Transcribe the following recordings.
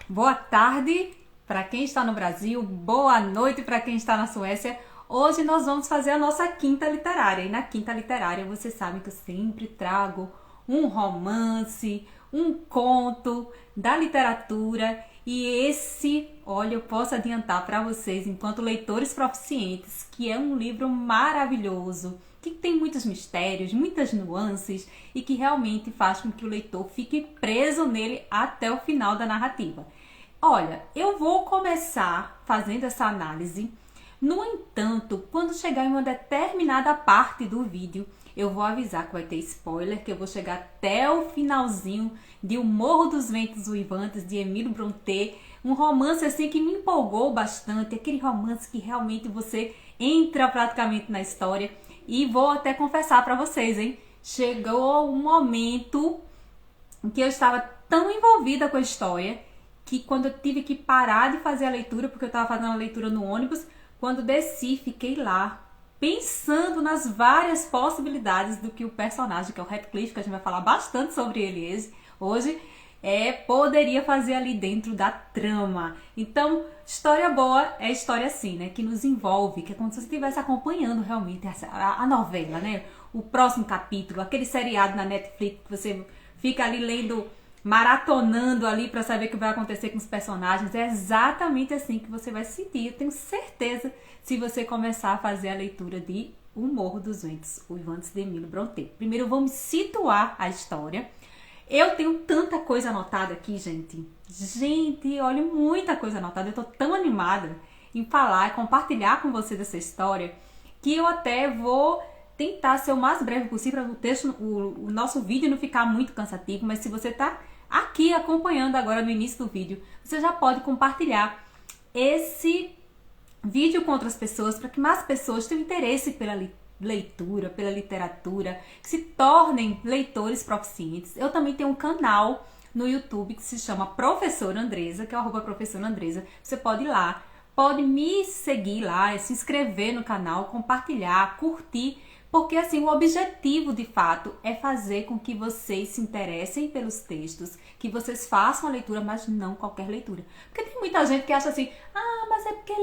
Boa tarde para quem está no Brasil, boa noite para quem está na Suécia. Hoje nós vamos fazer a nossa quinta literária. E na quinta literária, vocês sabem que eu sempre trago um romance, um conto da literatura. E esse, olha, eu posso adiantar para vocês, enquanto leitores proficientes, que é um livro maravilhoso, que tem muitos mistérios, muitas nuances e que realmente faz com que o leitor fique preso nele até o final da narrativa. Olha, eu vou começar fazendo essa análise. No entanto, quando chegar em uma determinada parte do vídeo, eu vou avisar que vai ter spoiler, que eu vou chegar até o finalzinho de O Morro dos Ventos Uivantes, de Emile Brontë, um romance assim que me empolgou bastante, aquele romance que realmente você entra praticamente na história. E vou até confessar para vocês, hein? Chegou um momento em que eu estava tão envolvida com a história que quando eu tive que parar de fazer a leitura, porque eu estava fazendo a leitura no ônibus, quando desci, fiquei lá pensando nas várias possibilidades do que o personagem, que é o Heathcliff, que a gente vai falar bastante sobre ele hoje, poderia fazer ali dentro da trama. Então, história boa é história assim, né? Que nos envolve, que é como se você estivesse acompanhando realmente a novela, né? O próximo capítulo, aquele seriado na Netflix que você fica ali lendo, maratonando ali para saber o que vai acontecer com os personagens. É exatamente assim que você vai se sentir. Eu tenho certeza se você começar a fazer a leitura de O Morro dos Ventos Uivantes, de Emile Brontë. Primeiro vamos situar a história. Eu tenho tanta coisa anotada aqui, gente. Gente, olha, muita coisa anotada. Eu tô tão animada em falar e compartilhar com vocês essa história que eu até vou tentar ser o mais breve possível para o texto, o nosso vídeo não ficar muito cansativo. Mas se você tá aqui acompanhando agora no início do vídeo, você já pode compartilhar esse vídeo com outras pessoas para que mais pessoas tenham interesse pela leitura, pela literatura, que se tornem leitores proficientes. Eu também tenho um canal no YouTube que se chama Professora Andresa, que é o @professora Andresa. Você pode ir lá, pode me seguir lá, se inscrever no canal, compartilhar, curtir, porque assim o objetivo de fato é fazer com que vocês se interessem pelos textos, que vocês façam a leitura, mas não qualquer leitura. Porque tem muita gente que acha assim, mas é porque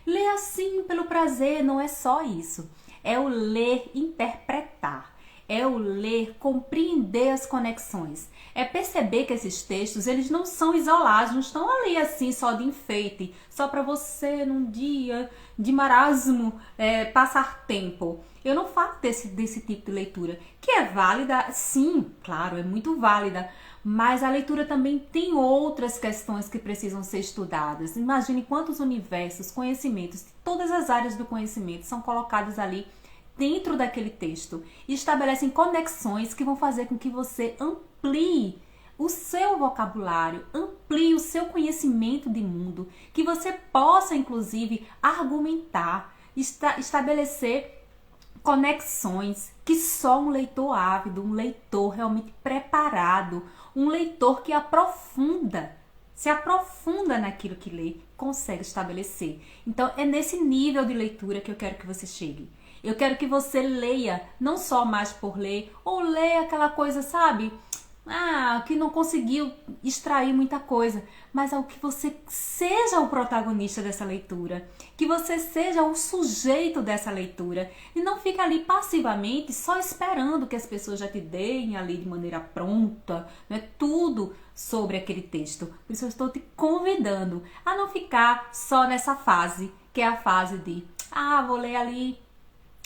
lê assim pelo prazer. Não é só isso. É o ler interpretar, é o ler compreender as conexões, é perceber que esses textos eles não são isolados, não estão ali assim só de enfeite, só para você num dia de marasmo passar tempo. Eu não falo desse tipo de leitura, que é válida, sim, claro, é muito válida, mas a leitura também tem outras questões que precisam ser estudadas. Imagine quantos universos, conhecimentos, todas as áreas do conhecimento são colocadas ali dentro daquele texto e estabelecem conexões que vão fazer com que você amplie o seu vocabulário, amplie o seu conhecimento de mundo, que você possa inclusive argumentar, estabelecer conexões que só um leitor ávido, um leitor realmente preparado, um leitor que se aprofunda naquilo que lê, consegue estabelecer. Então é nesse nível de leitura que eu quero que você chegue. Eu quero que você leia, não só mais por ler, ou leia aquela coisa, sabe? Que não conseguiu extrair muita coisa, mas ao que você seja o protagonista dessa leitura, que você seja o sujeito dessa leitura e não fique ali passivamente só esperando que as pessoas já te deem ali de maneira pronta, né, tudo sobre aquele texto. Por isso eu estou te convidando a não ficar só nessa fase, que é a fase de vou ler ali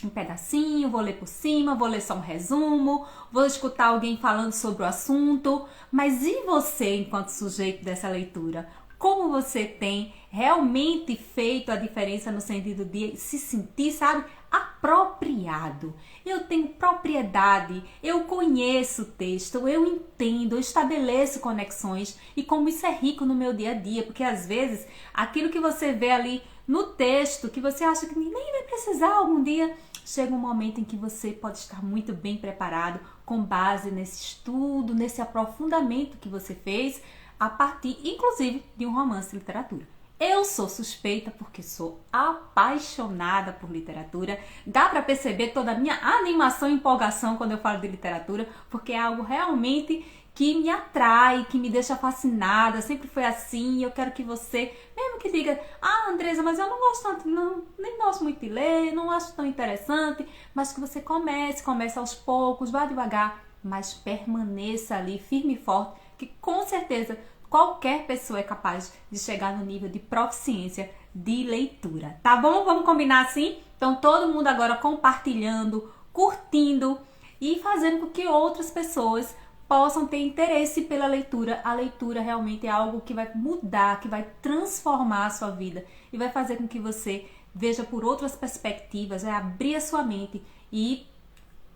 um pedacinho, vou ler por cima, vou ler só um resumo, vou escutar alguém falando sobre o assunto. Mas e você, enquanto sujeito dessa leitura? Como você tem realmente feito a diferença no sentido de se sentir, sabe, apropriado? Eu tenho propriedade, eu conheço o texto, eu entendo, eu estabeleço conexões e como isso é rico no meu dia a dia, porque às vezes aquilo que você vê ali no texto, que você acha que nem vai precisar algum dia, chega um momento em que você pode estar muito bem preparado com base nesse estudo, nesse aprofundamento que você fez a partir, inclusive, de um romance de literatura. Eu sou suspeita porque sou apaixonada por literatura. Dá para perceber toda a minha animação e empolgação quando eu falo de literatura, porque é algo realmente que me atrai, que me deixa fascinada, sempre foi assim, eu quero que você, mesmo que diga, Andresa, mas eu não gosto tanto, não, nem gosto muito de ler, não acho tão interessante, mas que você comece aos poucos, vá devagar, mas permaneça ali firme e forte, que com certeza qualquer pessoa é capaz de chegar no nível de proficiência de leitura, tá bom? Vamos combinar assim? Então todo mundo agora compartilhando, curtindo e fazendo com que outras pessoas possam ter interesse pela leitura. A leitura realmente é algo que vai mudar, que vai transformar a sua vida e vai fazer com que você veja por outras perspectivas, vai abrir a sua mente e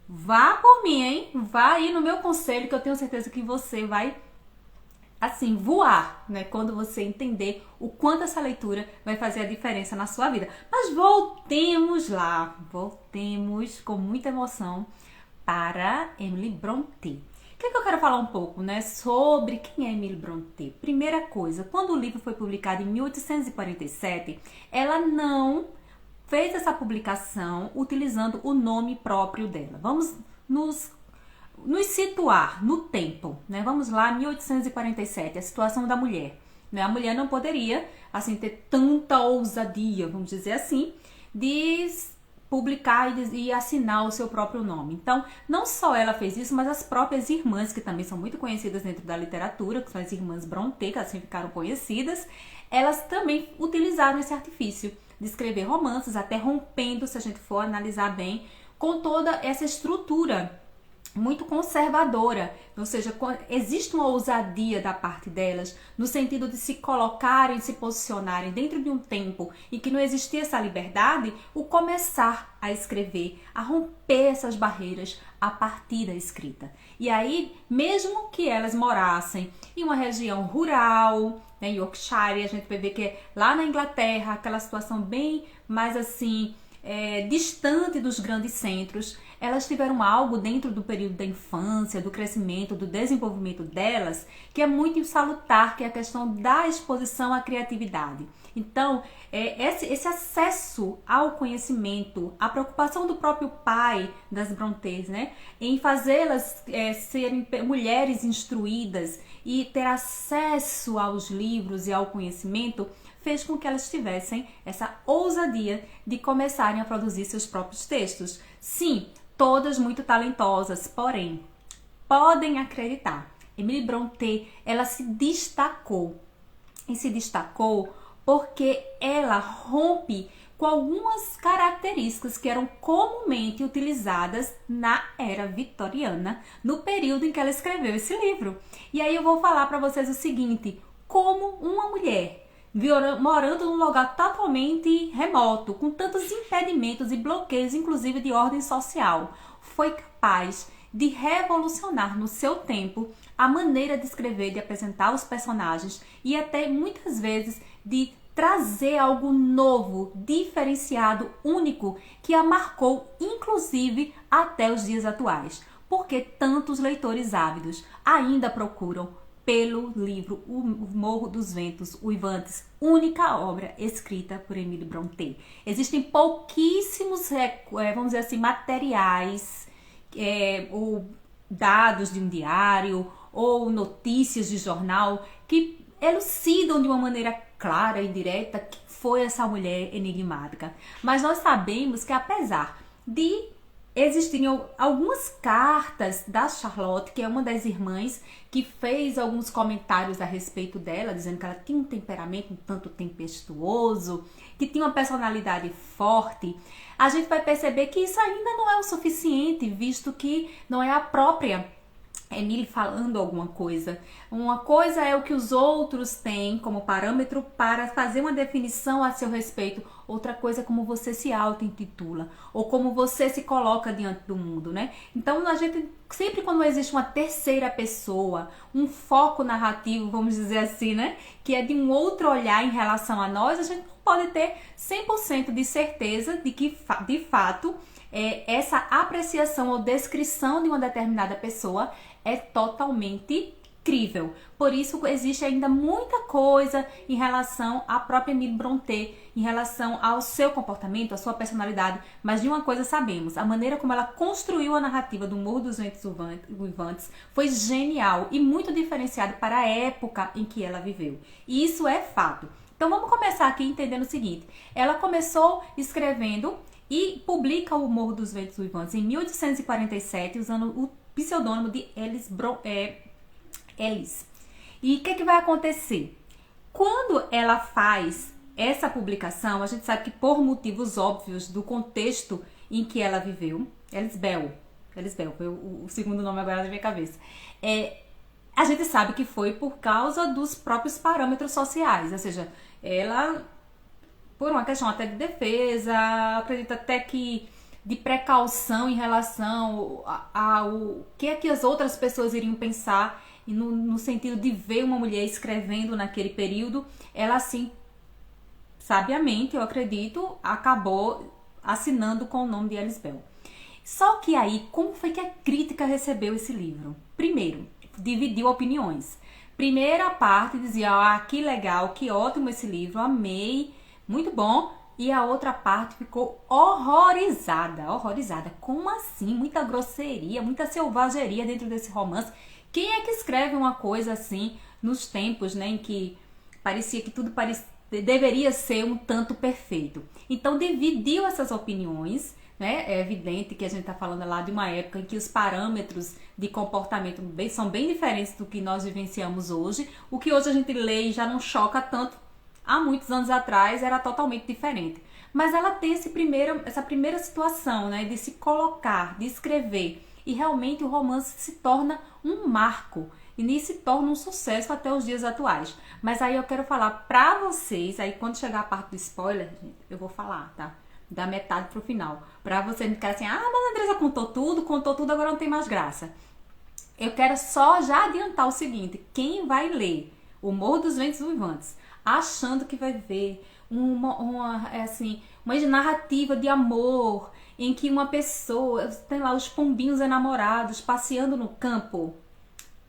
vá por mim, hein? Vá aí no meu conselho que eu tenho certeza que você vai assim, voar, né? Quando você entender o quanto essa leitura vai fazer a diferença na sua vida. Mas voltemos lá, voltemos com muita emoção para Emily Brontë. O que eu quero falar um pouco, né, sobre quem é Emily Brontë? Primeira coisa, quando o livro foi publicado em 1847, ela não fez essa publicação utilizando o nome próprio dela. Vamos nos situar no tempo, né? Vamos lá, 1847, a situação da mulher, né? A mulher não poderia, assim, ter tanta ousadia, vamos dizer assim, de publicar e assinar o seu próprio nome. Então, não só ela fez isso, mas as próprias irmãs, que também são muito conhecidas dentro da literatura, que são as irmãs Brontë, que assim ficaram conhecidas, elas também utilizaram esse artifício de escrever romances, até rompendo, se a gente for analisar bem, com toda essa estrutura muito conservadora, ou seja, existe uma ousadia da parte delas no sentido de se colocarem, se posicionarem dentro de um tempo em que não existia essa liberdade, o começar a escrever, a romper essas barreiras a partir da escrita. E aí, mesmo que elas morassem em uma região rural, né, Yorkshire, a gente vai ver que lá na Inglaterra, aquela situação bem mais assim, distante dos grandes centros, elas tiveram algo dentro do período da infância, do crescimento, do desenvolvimento delas, que é muito salutar, que é a questão da exposição à criatividade. Então, esse acesso ao conhecimento, a preocupação do próprio pai das Brontës, né, em fazê-las serem mulheres instruídas e ter acesso aos livros e ao conhecimento, fez com que elas tivessem essa ousadia de começarem a produzir seus próprios textos. Sim, todas muito talentosas, porém, podem acreditar, Emily Brontë, ela se destacou. E se destacou porque ela rompe com algumas características que eram comumente utilizadas na era vitoriana, no período em que ela escreveu esse livro. E aí eu vou falar para vocês o seguinte, como uma mulher morando num lugar totalmente remoto, com tantos impedimentos e bloqueios, inclusive de ordem social, foi capaz de revolucionar no seu tempo a maneira de escrever, de apresentar os personagens e até muitas vezes de trazer algo novo, diferenciado, único, que a marcou inclusive até os dias atuais, porque tantos leitores ávidos ainda procuram pelo livro O Morro dos Ventos Uivantes, única obra escrita por Emily Brontë. Existem pouquíssimos, vamos dizer assim, materiais, ou dados de um diário, ou notícias de jornal, que elucidam de uma maneira clara e direta quem foi essa mulher enigmática. Mas nós sabemos que apesar de existiam algumas cartas da Charlotte, que é uma das irmãs, que fez alguns comentários a respeito dela, dizendo que ela tinha um temperamento um tanto tempestuoso, que tinha uma personalidade forte. A gente vai perceber que isso ainda não é o suficiente, visto que não é a própria Emily falando alguma coisa. Uma coisa é o que os outros têm como parâmetro para fazer uma definição a seu respeito. Outra coisa é como você se auto-intitula ou como você se coloca diante do mundo, né? Então, a gente sempre quando existe uma terceira pessoa, um foco narrativo, vamos dizer assim, né? Que é de um outro olhar em relação a nós, a gente não pode ter 100% de certeza de que, de fato, essa apreciação ou descrição de uma determinada pessoa é totalmente incrível. Por isso existe ainda muita coisa em relação à própria Emily Brontë, em relação ao seu comportamento, à sua personalidade, mas de uma coisa sabemos, a maneira como ela construiu a narrativa do Morro dos Ventos Uivantes foi genial e muito diferenciado para a época em que ela viveu. E isso é fato. Então vamos começar aqui entendendo o seguinte, ela começou escrevendo e publica o Morro dos Ventos Uivantes em 1847, usando o pseudônimo de Ellis. E o que vai acontecer? Quando ela faz essa publicação, a gente sabe que por motivos óbvios do contexto em que ela viveu, Ellis Bell foi o segundo nome agora da minha cabeça, a gente sabe que foi por causa dos próprios parâmetros sociais, ou seja, ela, por uma questão até de defesa, acredito até que de precaução em relação ao que é que as outras pessoas iriam pensar, e no sentido de ver uma mulher escrevendo naquele período, ela assim, sabiamente, eu acredito, acabou assinando com o nome de Ellis Bell. Só que aí, como foi que a crítica recebeu esse livro? Primeiro, dividiu opiniões. Primeira parte dizia, que legal, que ótimo esse livro, amei, muito bom. E a outra parte ficou horrorizada. Como assim? Muita grosseria, muita selvageria dentro desse romance. Quem é que escreve uma coisa assim nos tempos, né, em que parecia que tudo deveria ser um tanto perfeito? Então dividiu essas opiniões, né? É evidente que a gente está falando lá de uma época em que os parâmetros de comportamento são bem diferentes do que nós vivenciamos hoje. O que hoje a gente lê e já não choca tanto, há muitos anos atrás era totalmente diferente. Mas ela tem essa primeira situação, né, de se colocar, de escrever. E realmente o romance se torna um marco e se torna um sucesso até os dias atuais. Mas aí eu quero falar pra vocês, aí quando chegar a parte do spoiler, gente, eu vou falar, tá? Da metade pro final. Pra vocês não ficarem assim, mas a Andresa contou tudo, agora não tem mais graça. Eu quero só já adiantar o seguinte, quem vai ler O Morro dos Ventos Uivantes achando que vai ver uma narrativa de amor, em que uma pessoa tem lá os pombinhos enamorados passeando no campo,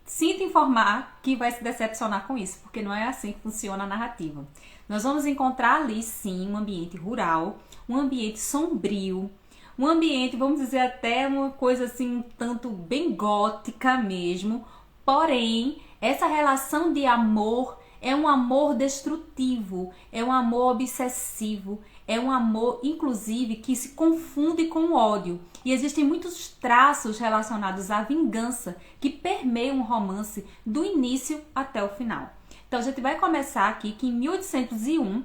sinto informar que vai se decepcionar com isso, porque não é assim que funciona a narrativa. Nós vamos encontrar ali sim um ambiente rural, um ambiente sombrio, um ambiente, vamos dizer, até uma coisa assim um tanto bem gótica mesmo, porém essa relação de amor é um amor destrutivo, é um amor obsessivo, é um amor, inclusive, que se confunde com o ódio. E existem muitos traços relacionados à vingança que permeiam o romance do início até o final. Então, a gente vai começar aqui que em 1801,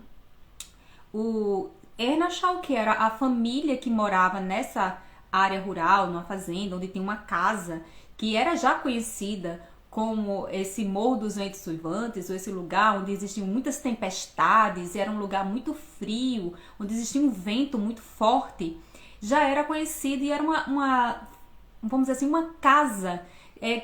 o Earnshaw, que era a família que morava nessa área rural, numa fazenda, onde tinha uma casa que era já conhecida como esse Morro dos Ventos Uivantes, ou esse lugar onde existiam muitas tempestades, era um lugar muito frio, onde existia um vento muito forte, já era conhecido e era vamos dizer assim, uma casa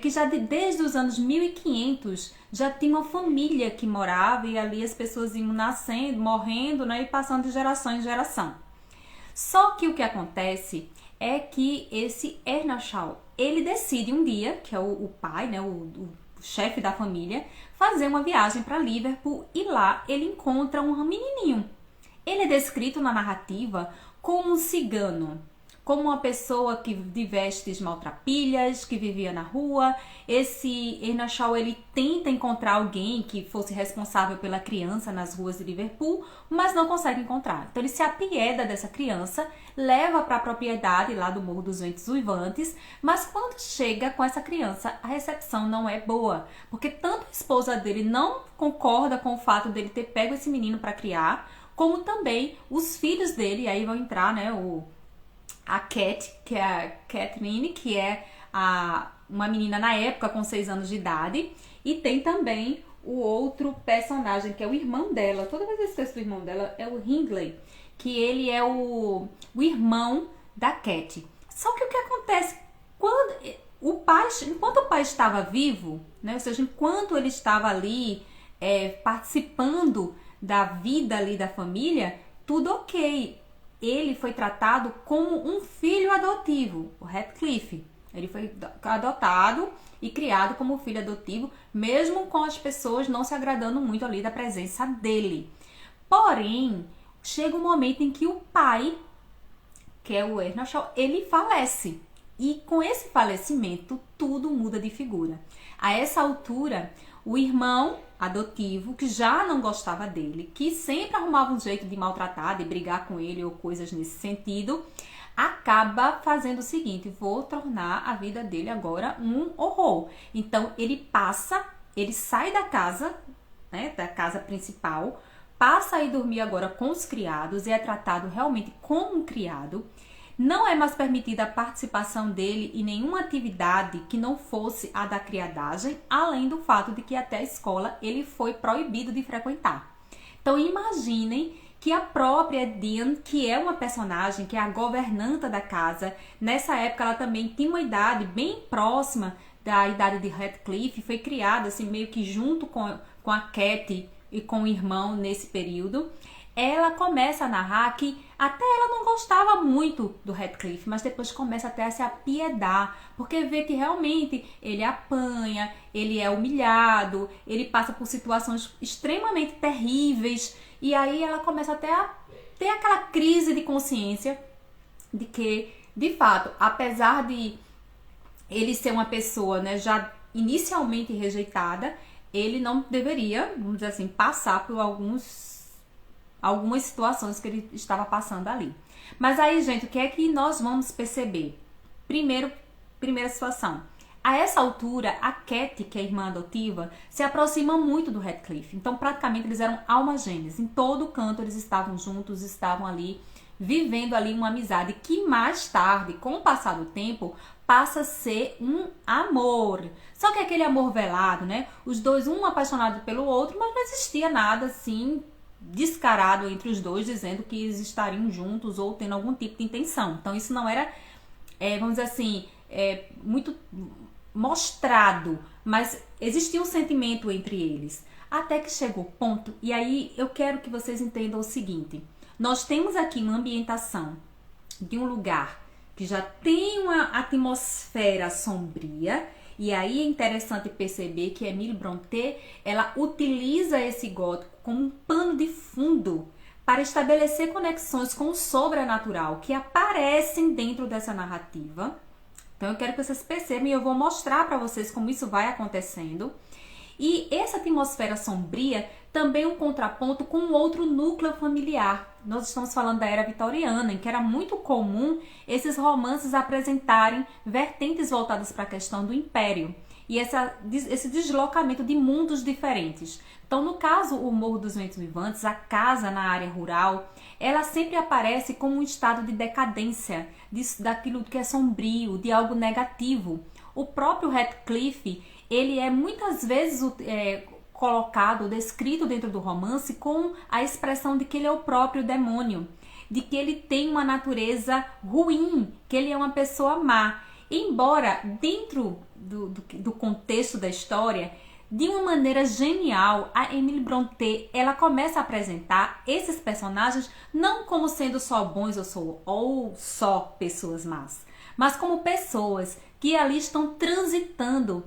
que já desde os anos 1500 já tinha uma família que morava e ali as pessoas iam nascendo, morrendo, né, e passando de geração em geração. Só que o que acontece é que esse Earnshaw, ele decide um dia, que é o pai, né, o chefe da família, fazer uma viagem para Liverpool e lá ele encontra um menininho. Ele é descrito na narrativa como um cigano, como uma pessoa que de vestes maltrapilhas, que vivia na rua. Esse Earnshaw, ele tenta encontrar alguém que fosse responsável pela criança nas ruas de Liverpool, mas não consegue encontrar. Então ele se apieda dessa criança, leva para a propriedade lá do Morro dos Ventos Uivantes, mas quando chega com essa criança, a recepção não é boa, porque tanto a esposa dele não concorda com o fato dele ter pego esse menino para criar, como também os filhos dele, aí vão entrar, né, a Cat, que é a Catherine, que é uma menina na época com 6 anos de idade, e tem também o outro personagem, que é o irmão dela. Toda vez que eu esqueço do irmão dela, é o Hindley, que ele é o irmão da Cat. Só que o que acontece, enquanto o pai estava vivo, né, ou seja, enquanto ele estava ali participando da vida ali da família, tudo ok. Ele foi tratado como um filho adotivo, o Heathcliff. Ele foi adotado e criado como filho adotivo, mesmo com as pessoas não se agradando muito ali da presença dele. Porém, chega um momento em que o pai, que é o Earnshaw, ele falece. E com esse falecimento, tudo muda de figura. A essa altura, o irmão adotivo, que já não gostava dele, que sempre arrumava um jeito de maltratar, de brigar com ele ou coisas nesse sentido, acaba fazendo o seguinte: vou tornar a vida dele agora um horror. Então ele sai da casa, né, da casa principal, passa a ir dormir agora com os criados e é tratado realmente como um criado. Não é mais permitida a participação dele em nenhuma atividade que não fosse a da criadagem, além do fato de que até a escola ele foi proibido de frequentar. Então imaginem que a própria Dean, que é uma personagem, que é a governanta da casa, nessa época ela também tinha uma idade bem próxima da idade de Heathcliff, foi criada assim meio que junto com a Cat e com o irmão nesse período. Ela começa a narrar que até ela não gostava muito do Heathcliff, mas depois começa até a se apiedar, porque vê que realmente ele apanha, ele é humilhado, ele passa por situações extremamente terríveis, e aí ela começa até a ter aquela crise de consciência de que, de fato, apesar de ele ser uma pessoa, né, já inicialmente rejeitada, ele não deveria, vamos dizer assim, passar por algumas situações que ele estava passando ali. Mas aí, gente, o que é que nós vamos perceber? Primeira situação. A essa altura, a Cat, que é a irmã adotiva, se aproxima muito do Heathcliff. Então, praticamente, eles eram almas gêmeas. Em todo canto, eles estavam juntos, estavam ali, vivendo ali uma amizade que mais tarde, com o passar do tempo, passa a ser um amor. Só que aquele amor velado, né? Os dois, um apaixonado pelo outro, mas não existia nada assim descarado entre os dois, dizendo que eles estariam juntos ou tendo algum tipo de intenção. Então isso não era, vamos dizer assim, muito mostrado, mas existia um sentimento entre eles. Até que chegou o ponto, e aí eu quero que vocês entendam o seguinte: nós temos aqui uma ambientação de um lugar que já tem uma atmosfera sombria. E aí é interessante perceber que Emily Brontë, ela utiliza esse gótico como um pano de fundo para estabelecer conexões com o sobrenatural que aparecem dentro dessa narrativa. Então eu quero que vocês percebam e eu vou mostrar para vocês como isso vai acontecendo. E essa atmosfera sombria também é um contraponto com outro núcleo familiar. Nós estamos falando da era vitoriana, em que era muito comum esses romances apresentarem vertentes voltadas para a questão do império e esse deslocamento de mundos diferentes. Então, no caso, o Morro dos Ventos Vivantes, a casa na área rural, ela sempre aparece como um estado de decadência, daquilo que é sombrio, de algo negativo. O próprio Heathcliff, ele é muitas vezes colocado, descrito dentro do romance com a expressão de que ele é o próprio demônio, de que ele tem uma natureza ruim, que ele é uma pessoa má. Embora dentro do contexto da história, de uma maneira genial, a Emily Brontë, ela começa a apresentar esses personagens não como sendo só bons ou só pessoas más, mas como pessoas que ali estão transitando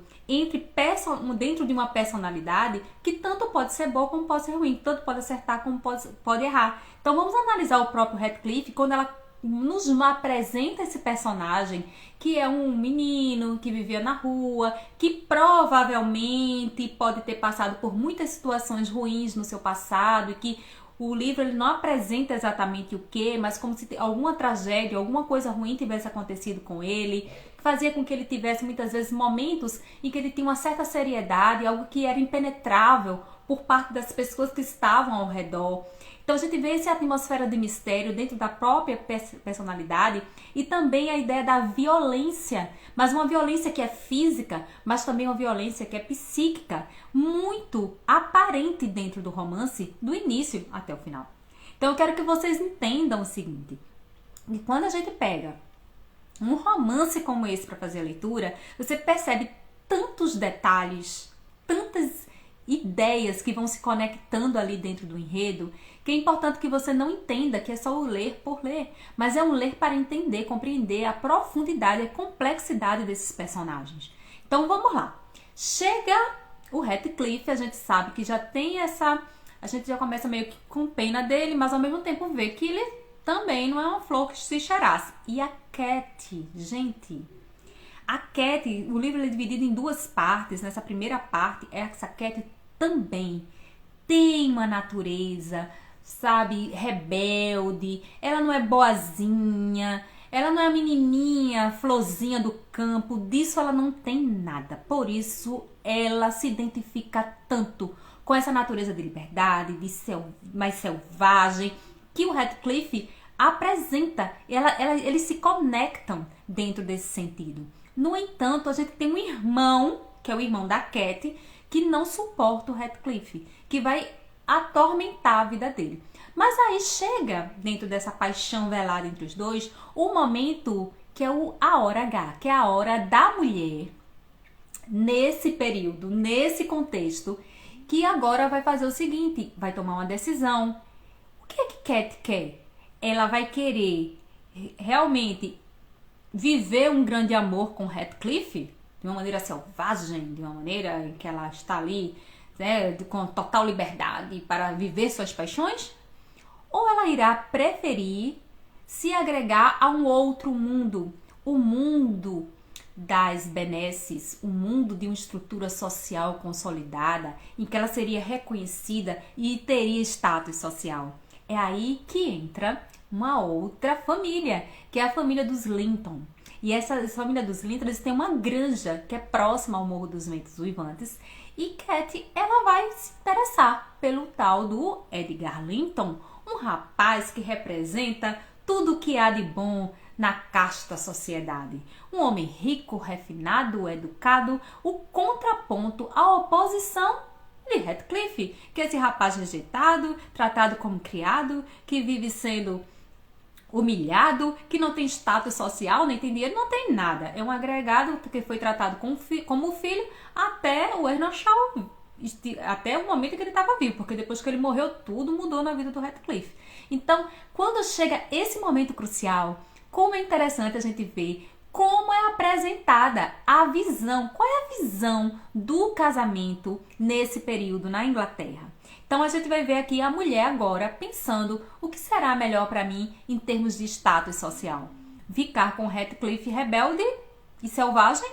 dentro de uma personalidade que tanto pode ser boa como pode ser ruim, tanto pode acertar como pode errar. Então vamos analisar o próprio Heathcliff quando ela nos apresenta esse personagem que é um menino que vivia na rua, que provavelmente pode ter passado por muitas situações ruins no seu passado e que o livro ele não apresenta exatamente o que, mas como se alguma tragédia, alguma coisa ruim tivesse acontecido com ele, fazia com que ele tivesse muitas vezes momentos em que ele tinha uma certa seriedade, algo que era impenetrável por parte das pessoas que estavam ao redor. Então a gente vê essa atmosfera de mistério dentro da própria personalidade e também a ideia da violência, mas uma violência que é física, mas também uma violência que é psíquica, muito aparente dentro do romance, do início até o final. Então eu quero que vocês entendam o seguinte, que quando a gente pega um romance como esse para fazer a leitura, você percebe tantos detalhes, tantas ideias que vão se conectando ali dentro do enredo, que é importante que você não entenda que é só o ler por ler, mas é um ler para entender, compreender a profundidade, a complexidade desses personagens. Então vamos lá. Chega o Heathcliff, a gente sabe que já tem essa... A gente já começa meio que com pena dele, mas ao mesmo tempo vê que ele também não é uma flor que se cheirasse. E a Cat, gente... A Cat, o livro é dividido em duas partes. Nessa primeira parte, essa Cat também tem uma natureza, sabe, rebelde. Ela não é boazinha, ela não é a menininha, florzinha do campo. Disso ela não tem nada. Por isso, ela se identifica tanto com essa natureza de liberdade, de mais selvagem, que o Heathcliff apresenta. Eles se conectam dentro desse sentido. No entanto, a gente tem um irmão, que é o irmão da Cat, que não suporta o Heathcliff, que vai atormentar a vida dele. Mas aí chega, dentro dessa paixão velada entre os dois, o momento que é a hora H, que é a hora da mulher, nesse período, nesse contexto, que agora vai fazer o seguinte, vai tomar uma decisão. O que é que Cat quer? Ela vai querer realmente viver um grande amor com Heathcliff, de uma maneira selvagem, de uma maneira em que ela está ali, né, com total liberdade para viver suas paixões? Ou ela irá preferir se agregar a um outro mundo, o mundo das benesses, o mundo de uma estrutura social consolidada, em que ela seria reconhecida e teria status social? É aí que entra uma outra família, que é a família dos Linton. E essa família dos Linton, eles têm uma granja que é próxima ao Morro dos Ventos Uivantes. E Cat, ela vai se interessar pelo tal do Edgar Linton, um rapaz que representa tudo o que há de bom na casta sociedade. Um homem rico, refinado, educado, o contraponto à oposição de Heathcliff, que é esse rapaz rejeitado, tratado como criado, que vive sendo humilhado, que não tem status social, nem tem dinheiro, não tem nada. É um agregado que foi tratado como filho até o Earnshaw, até o momento que ele estava vivo, porque depois que ele morreu, tudo mudou na vida do Heathcliff. Então, quando chega esse momento crucial, como é interessante a gente ver como é apresentada a visão, qual é a visão do casamento nesse período na Inglaterra. Então a gente vai ver aqui a mulher agora pensando o que será melhor para mim em termos de status social. Ficar com Heathcliff rebelde e selvagem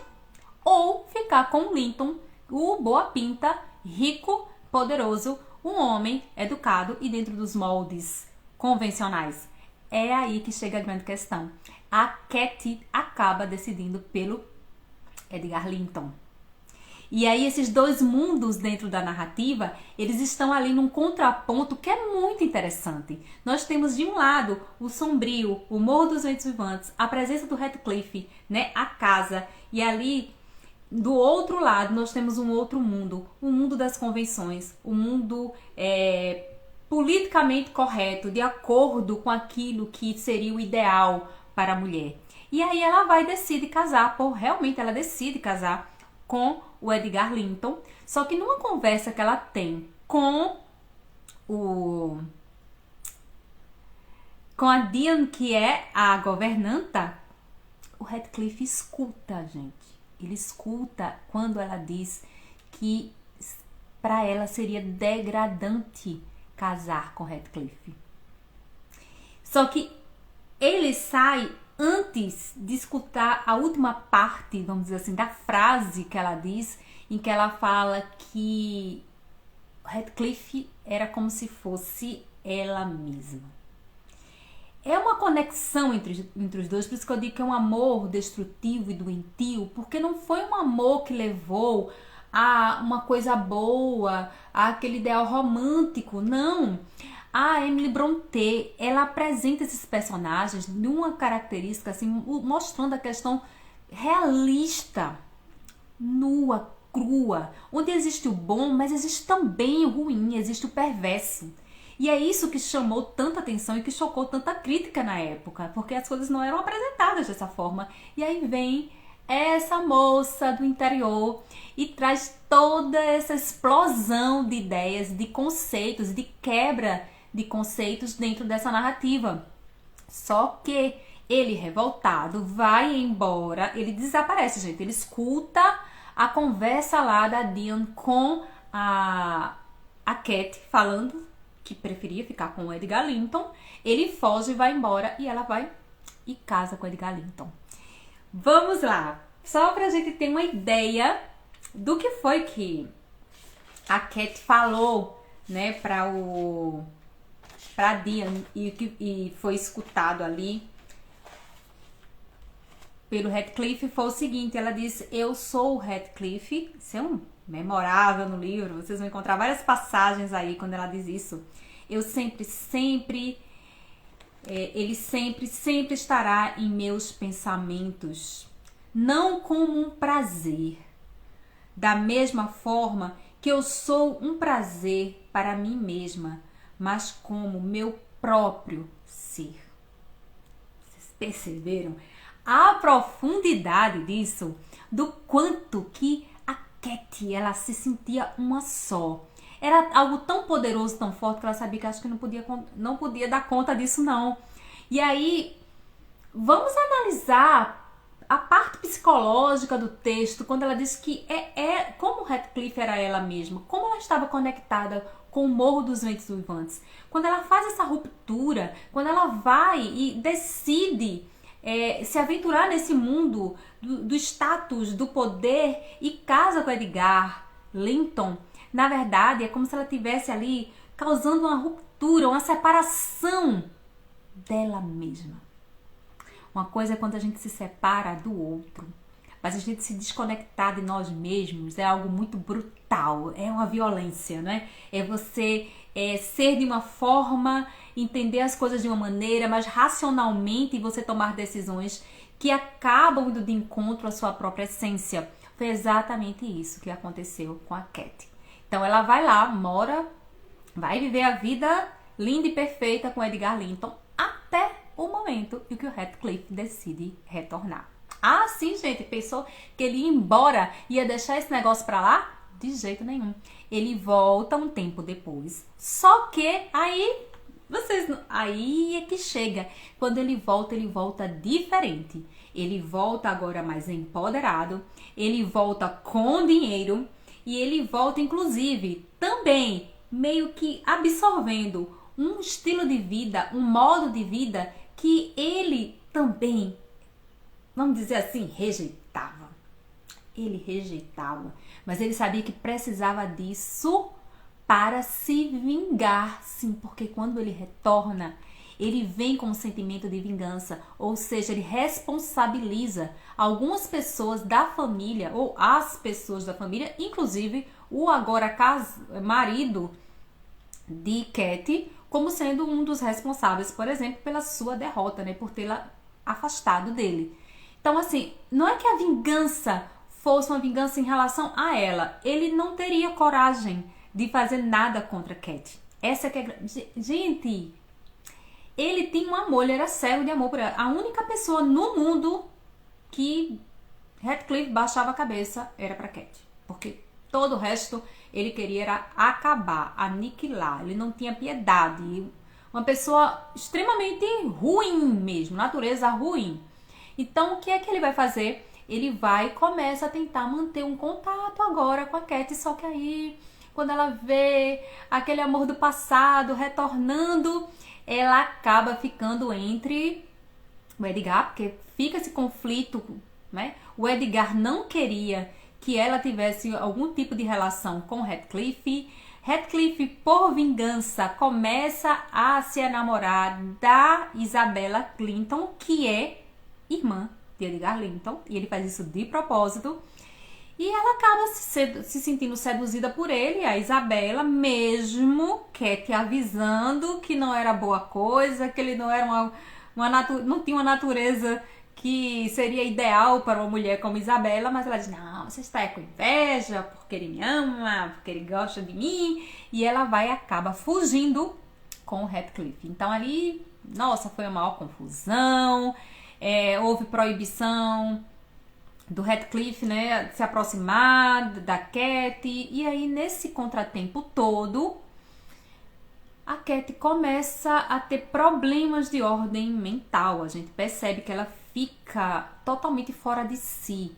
ou ficar com Linton, o boa pinta, rico, poderoso, um homem educado e dentro dos moldes convencionais. É aí que chega a grande questão. A Cat acaba decidindo pelo Edgar Linton. E aí esses dois mundos dentro da narrativa, eles estão ali num contraponto que é muito interessante. Nós temos de um lado o sombrio, o Morro dos Ventos Uivantes, a presença do Heathcliff, né, a casa, e ali do outro lado nós temos um outro mundo, o mundo das convenções, o mundo politicamente correto, de acordo com aquilo que seria o ideal para a mulher. E aí ela decide casar, realmente ela decide casar com o Edgar Linton, só que numa conversa que ela tem com a Diane, que é a governanta, o Heathcliff escuta, gente. Ele escuta quando ela diz que para ela seria degradante casar com Heathcliff. Só que ele sai antes de escutar a última parte, vamos dizer assim, da frase que ela diz, em que ela fala que Heathcliff era como se fosse ela mesma. É uma conexão entre os dois, por isso que eu digo que é um amor destrutivo e doentio, porque não foi um amor que levou a uma coisa boa, a aquele ideal romântico, não. A Emily Brontë, ela apresenta esses personagens numa característica assim, mostrando a questão realista, nua, crua, onde existe o bom, mas existe também o ruim, existe o perverso. E é isso que chamou tanta atenção e que chocou tanta crítica na época, porque as coisas não eram apresentadas dessa forma. E aí vem é essa moça do interior e traz toda essa explosão de ideias, de conceitos, de quebra de conceitos dentro dessa narrativa. Só que ele, revoltado, vai embora, ele desaparece, gente. Ele escuta a conversa lá da Diane com a Cat falando que preferia ficar com o Edgar Linton. Ele foge, vai embora e ela vai e casa com o Edgar Linton. Vamos lá, só pra gente ter uma ideia do que foi que a Cat falou, né, pra Diane e foi escutado ali pelo Heathcliff. Foi o seguinte, ela disse: eu sou o Heathcliff. Isso é um memorável no livro, vocês vão encontrar várias passagens aí quando ela diz isso. Eu ele sempre estará em meus pensamentos, não como um prazer, da mesma forma que eu sou um prazer para mim mesma, mas como meu próprio ser. Vocês perceberam a profundidade disso? Do quanto que a Cat, ela se sentia uma só. Era algo tão poderoso, tão forte, que ela sabia que acho que não podia dar conta disso, não. E aí, vamos analisar a parte psicológica do texto, quando ela diz que como Heathcliff era ela mesma, como ela estava conectada com o Morro dos Ventos Uivantes. Quando ela faz essa ruptura, quando ela vai e decide se aventurar nesse mundo do status, do poder e casa com Edgar Linton, na verdade é como se ela estivesse ali causando uma ruptura, uma separação dela mesma. Uma coisa é quando a gente se separa do outro, mas a gente se desconectar de nós mesmos é algo muito brutal, é uma violência, né? É você ser de uma forma, entender as coisas de uma maneira, mas racionalmente você tomar decisões que acabam indo de encontro à sua própria essência. Foi exatamente isso que aconteceu com a Cat. Então ela vai lá, vai viver a vida linda e perfeita com Edgar Linton até o momento em que o Heathcliff decide retornar. Ah, sim, gente, pensou que ele ia embora, ia deixar esse negócio pra lá? De jeito nenhum. Ele volta um tempo depois. Só que aí é que chega. Quando ele volta diferente. Ele volta agora mais empoderado, ele volta com dinheiro e ele volta, inclusive, também meio que absorvendo um estilo de vida, um modo de vida que ele também, vamos dizer assim, rejeitava. Ele rejeitava, mas ele sabia que precisava disso para se vingar, sim, porque quando ele retorna, ele vem com um sentimento de vingança, ou seja, ele responsabiliza algumas pessoas da família, ou as pessoas da família, inclusive o agora marido de Cat, como sendo um dos responsáveis, por exemplo, pela sua derrota, né, por tê-la afastado dele. Então, assim, não é que a vingança fosse uma vingança em relação a ela. Ele não teria coragem de fazer nada contra Cat. Essa que é... Gente, ele tinha um amor, ele era cego de amor por ela. A única pessoa no mundo que Heathcliff baixava a cabeça era pra Cat. Porque todo o resto ele queria era acabar, aniquilar. Ele não tinha piedade. Uma pessoa extremamente ruim mesmo, natureza ruim. Então, o que é que ele vai fazer? Ele vai e começa a tentar manter um contato agora com a Cat, só que aí, quando ela vê aquele amor do passado retornando, ela acaba ficando entre o Edgar, porque fica esse conflito, né? O Edgar não queria que ela tivesse algum tipo de relação com Heathcliff. Heathcliff, por vingança, começa a se enamorar da Isabella Linton, que é irmã de Edgar Linton, e ele faz isso de propósito, e ela acaba se sentindo seduzida por ele, a Isabela, mesmo Cat avisando que não era boa coisa, que ele não era não tinha uma natureza que seria ideal para uma mulher como Isabela, mas ela diz: não, você está com inveja, porque ele me ama, porque ele gosta de mim, e ela acaba fugindo com o Heathcliff. Então ali, nossa, foi uma maior confusão. Houve proibição do Heathcliff, né, se aproximar da Cat, e aí nesse contratempo todo, a Cat começa a ter problemas de ordem mental. A gente percebe que ela fica totalmente fora de si.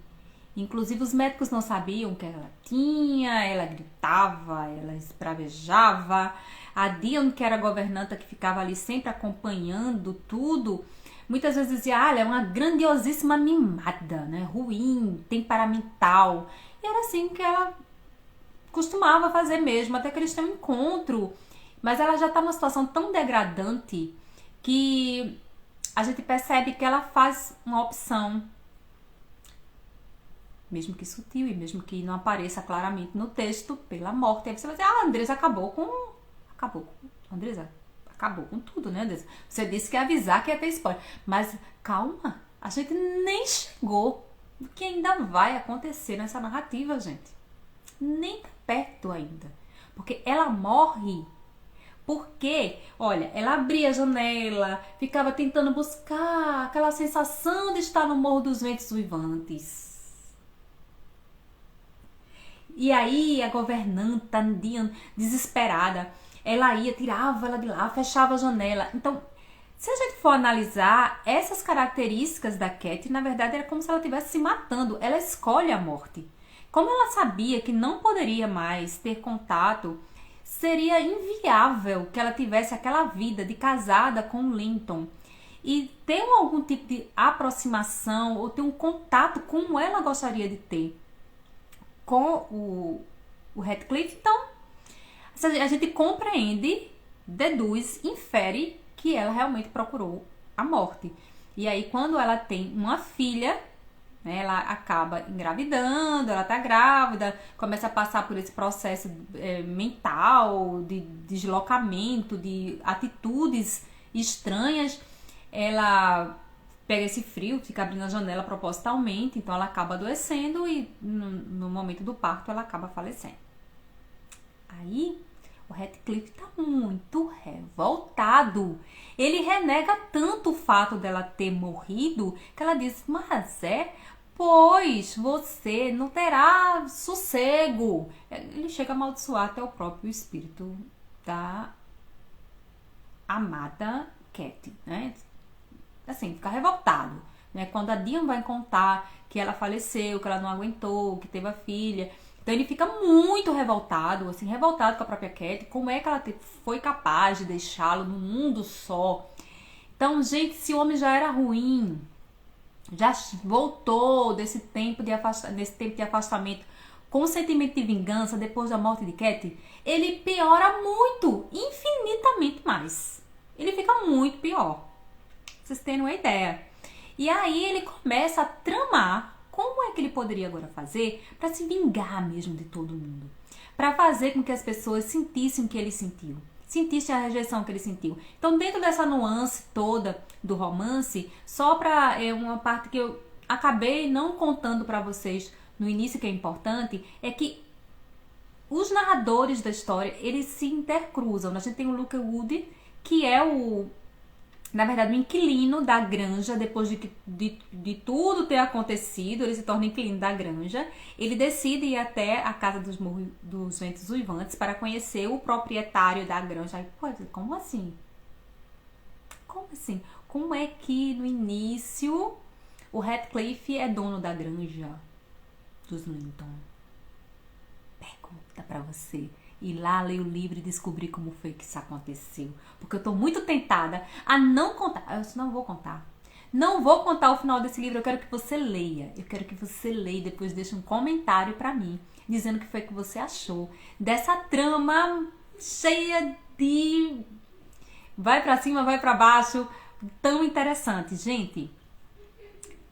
Inclusive os médicos não sabiam o que ela tinha, ela gritava, ela esbravejava. A Dion, que era a governanta que ficava ali sempre acompanhando tudo, muitas vezes dizia, ela é uma grandiosíssima mimada, né? Ruim, temperamental. E era assim que ela costumava fazer mesmo, até que eles têm um encontro. Mas ela já está numa situação tão degradante que a gente percebe que ela faz uma opção, mesmo que sutil e mesmo que não apareça claramente no texto, pela morte. Aí você vai dizer, a Andresa acabou com tudo, né, Andresa? Você disse que ia avisar que ia ter spoiler. Mas calma, a gente nem chegou no que ainda vai acontecer nessa narrativa, gente. Nem tá perto ainda. Porque ela morre porque, olha, ela abria a janela, ficava tentando buscar aquela sensação de estar no Morro dos Ventos Uivantes. E aí a governanta, Dian, desesperada, ela ia, tirava ela de lá, fechava a janela. Então, se a gente for analisar essas características da Cat, na verdade era como se ela estivesse se matando. Ela escolhe a morte. Como ela sabia que não poderia mais ter contato, seria inviável que ela tivesse aquela vida de casada com o Linton e ter algum tipo de aproximação ou ter um contato como ela gostaria de ter com o Heathcliff. Então, a gente compreende, deduz, infere que ela realmente procurou a morte. E aí, quando ela tem uma filha, né, ela acaba engravidando, ela tá grávida, começa a passar por esse processo mental, de deslocamento, de atitudes estranhas. Ela pega esse frio, fica abrindo a janela propositalmente, então ela acaba adoecendo e no momento do parto ela acaba falecendo. Aí o Heathcliff tá muito revoltado. Ele renega tanto o fato dela ter morrido que ela diz, mas pois você não terá sossego. Ele chega a amaldiçoar até o próprio espírito da amada Cat, né? Assim, fica revoltado, né? Quando a Dian vai contar que ela faleceu, que ela não aguentou, que teve a filha, então ele fica muito revoltado, assim, revoltado com a própria Cat. Como é que ela foi capaz de deixá-lo num mundo só? Então, gente, se o homem já era ruim, já voltou desse tempo de afastamento com o sentimento de vingança depois da morte de Cat, ele piora muito, infinitamente mais. Ele fica muito pior. Vocês terem uma ideia. E aí ele começa a tramar como é que ele poderia agora fazer para se vingar mesmo de todo mundo. Para fazer com que as pessoas sentissem o que ele sentiu. Sentissem a rejeição que ele sentiu. Então, dentro dessa nuance toda do romance, só para uma parte que eu acabei não contando para vocês no início, que é importante, é que os narradores da história, eles se intercruzam. A gente tem o Luke Wood, que é na verdade, o inquilino da granja. Depois de tudo ter acontecido, ele se torna inquilino da granja. Ele decide ir até a casa dos Ventos Uivantes para conhecer o proprietário da granja. Aí, pô, como assim? Como assim? Como é que no início o Heathcliff é dono da granja dos Linton? Pergunta pra você. Ir lá, ler o livro e descobrir como foi que isso aconteceu. Porque eu tô muito tentada a não contar. Eu não vou contar. Não vou contar o final desse livro. Eu quero que você leia. Eu quero que você leia e depois deixe um comentário pra mim, dizendo o que foi que você achou dessa trama cheia de vai pra cima, vai pra baixo, tão interessante. Gente,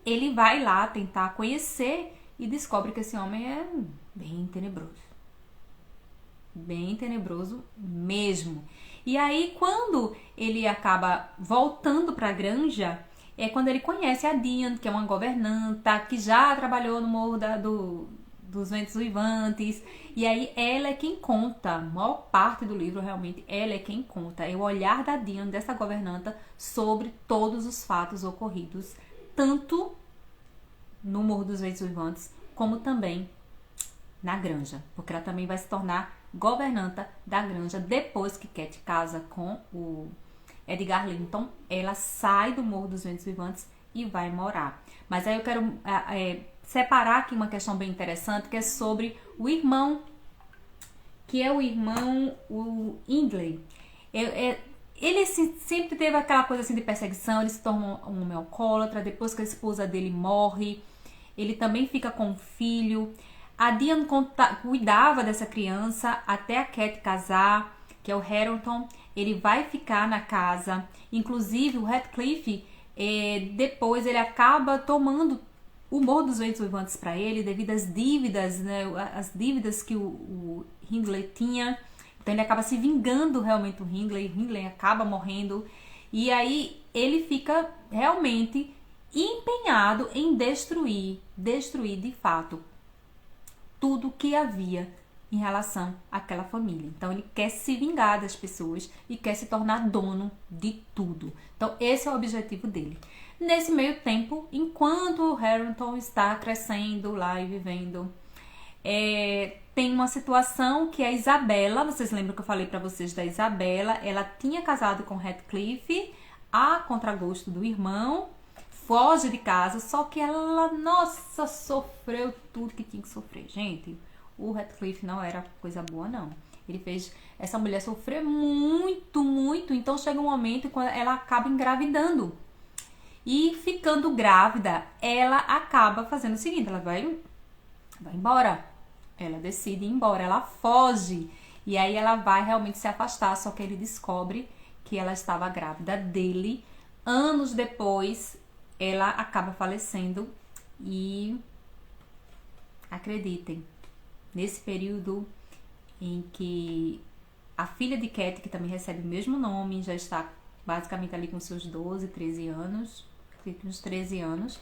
ele vai lá tentar conhecer e descobre que esse homem é bem tenebroso. Bem tenebroso mesmo. E aí, quando ele acaba voltando para a granja, é quando ele conhece a Dian, que é uma governanta, que já trabalhou no Morro dos Ventos Uivantes. E aí, ela é quem conta, a maior parte do livro, realmente, ela é quem conta. É o olhar da Dian, dessa governanta, sobre todos os fatos ocorridos, tanto no Morro dos Ventos Uivantes, como também na granja, porque ela também vai se tornar governanta da granja depois que Cat casa com o Edgar Linton. Ela sai do Morro dos Ventos Uivantes e vai morar. Mas aí eu quero separar aqui uma questão bem interessante, que é sobre o irmão, que é o irmão, o Hindley. Ele sempre teve aquela coisa assim de perseguição, ele se torna um homem alcoólatra, depois que a esposa dele morre, ele também fica com um filho. A Diane cuidava dessa criança até a Cat casar, que é o Harrington. Ele vai ficar na casa, inclusive o Heathcliff, depois ele acaba tomando o Morro dos Ventos Uivantes para ele, devido às dívidas, né, as dívidas que o Hindley tinha. Então ele acaba se vingando realmente do Hindley, o Hindley acaba morrendo, e aí ele fica realmente empenhado em destruir de fato tudo que havia em relação àquela família. Então ele quer se vingar das pessoas e quer se tornar dono de tudo. Então esse é o objetivo dele. Nesse meio tempo, enquanto o Harrington está crescendo lá e vivendo, tem uma situação que a Isabela, vocês lembram que eu falei para vocês da Isabela, ela tinha casado com Heathcliff a contragosto do irmão, foge de casa, só que ela, nossa, sofreu tudo que tinha que sofrer. Gente, o Heathcliff não era coisa boa, não. Ele fez essa mulher sofrer muito, muito. Então chega um momento quando ela acaba engravidando. E ficando grávida, ela acaba fazendo o seguinte, ela vai embora. Ela decide ir embora, ela foge. E aí ela vai realmente se afastar, só que ele descobre que ela estava grávida dele. Anos depois, ela acaba falecendo e, acreditem, nesse período em que a filha de Cat, que também recebe o mesmo nome, já está basicamente ali com seus 12, 13 anos, uns 13 anos,